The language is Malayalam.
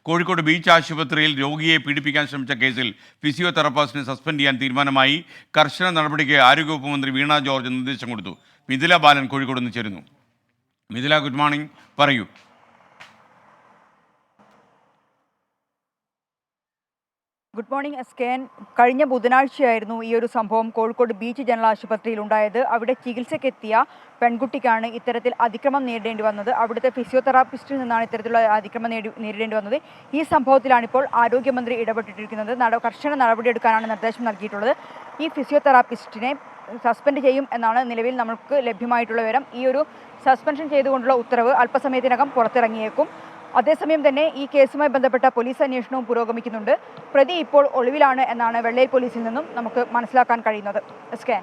കോഴിക്കോട് ബീച്ച് ആശുപത്രിയിൽ രോഗിയെ പീഡിപ്പിക്കാൻ ശ്രമിച്ച കേസിൽ ഫിസിയോതെറാപ്പിസ്റ്റിനെ സസ്പെൻഡ് ചെയ്യാൻ തീരുമാനമായി. കർശന നടപടിക്ക് ആരോഗ്യവകുപ്പ് മന്ത്രി വീണ ജോർജ് നിർദ്ദേശം കൊടുത്തു. മിഥില ബാലൻ കോഴിക്കോട് നിന്ന് ചേരുന്നു. മിഥില, ഗുഡ് മോർണിംഗ്, പറയൂ. ഗുഡ് മോർണിംഗ് എസ്കേൻ. കഴിഞ്ഞ ബുധനാഴ്ചയായിരുന്നു ഈ ഒരു സംഭവം കോഴിക്കോട് ബീച്ച് ജനറൽ ആശുപത്രിയിൽ ഉണ്ടായത്. അവിടെ ചികിത്സയ്ക്കെത്തിയ പെൺകുട്ടിക്കാണ് ഇത്തരത്തിൽ അതിക്രമം നേരിടേണ്ടി വന്നത്. അവിടുത്തെ ഫിസിയോതെറാപ്പിസ്റ്റിൽ നിന്നാണ് ഇത്തരത്തിലുള്ള അതിക്രമം നേരിടേണ്ടി വന്നത്. ഈ സംഭവത്തിലാണിപ്പോൾ ആരോഗ്യമന്ത്രി ഇടപെട്ടിരിക്കുന്നത്. കർശന നടപടിയെടുക്കാനാണ് നിർദ്ദേശം നൽകിയിട്ടുള്ളത്. ഈ ഫിസിയോതെറാപ്പിസ്റ്റിനെ സസ്പെൻഡ് ചെയ്യും എന്നാണ് നിലവിൽ നമുക്ക് ലഭ്യമായിട്ടുള്ള വിവരം. ഈ ഒരു സസ്പെൻഷൻ ചെയ്തുകൊണ്ടുള്ള ഉത്തരവ് അല്പസമയത്തിനകം പുറത്തിറങ്ങിയേക്കും. അതേസമയം തന്നെ ഈ കേസുമായി ബന്ധപ്പെട്ട പോലീസ് അന്വേഷണവും പുരോഗമിക്കുന്നുണ്ട്. പ്രതി ഇപ്പോൾ ഒളിവിലാണ് എന്നാണ് വെള്ളയിൽ പോലീസിൽ നിന്നും നമുക്ക് മനസ്സിലാക്കാൻ കഴിയുന്നത്. എസ്കേൻ.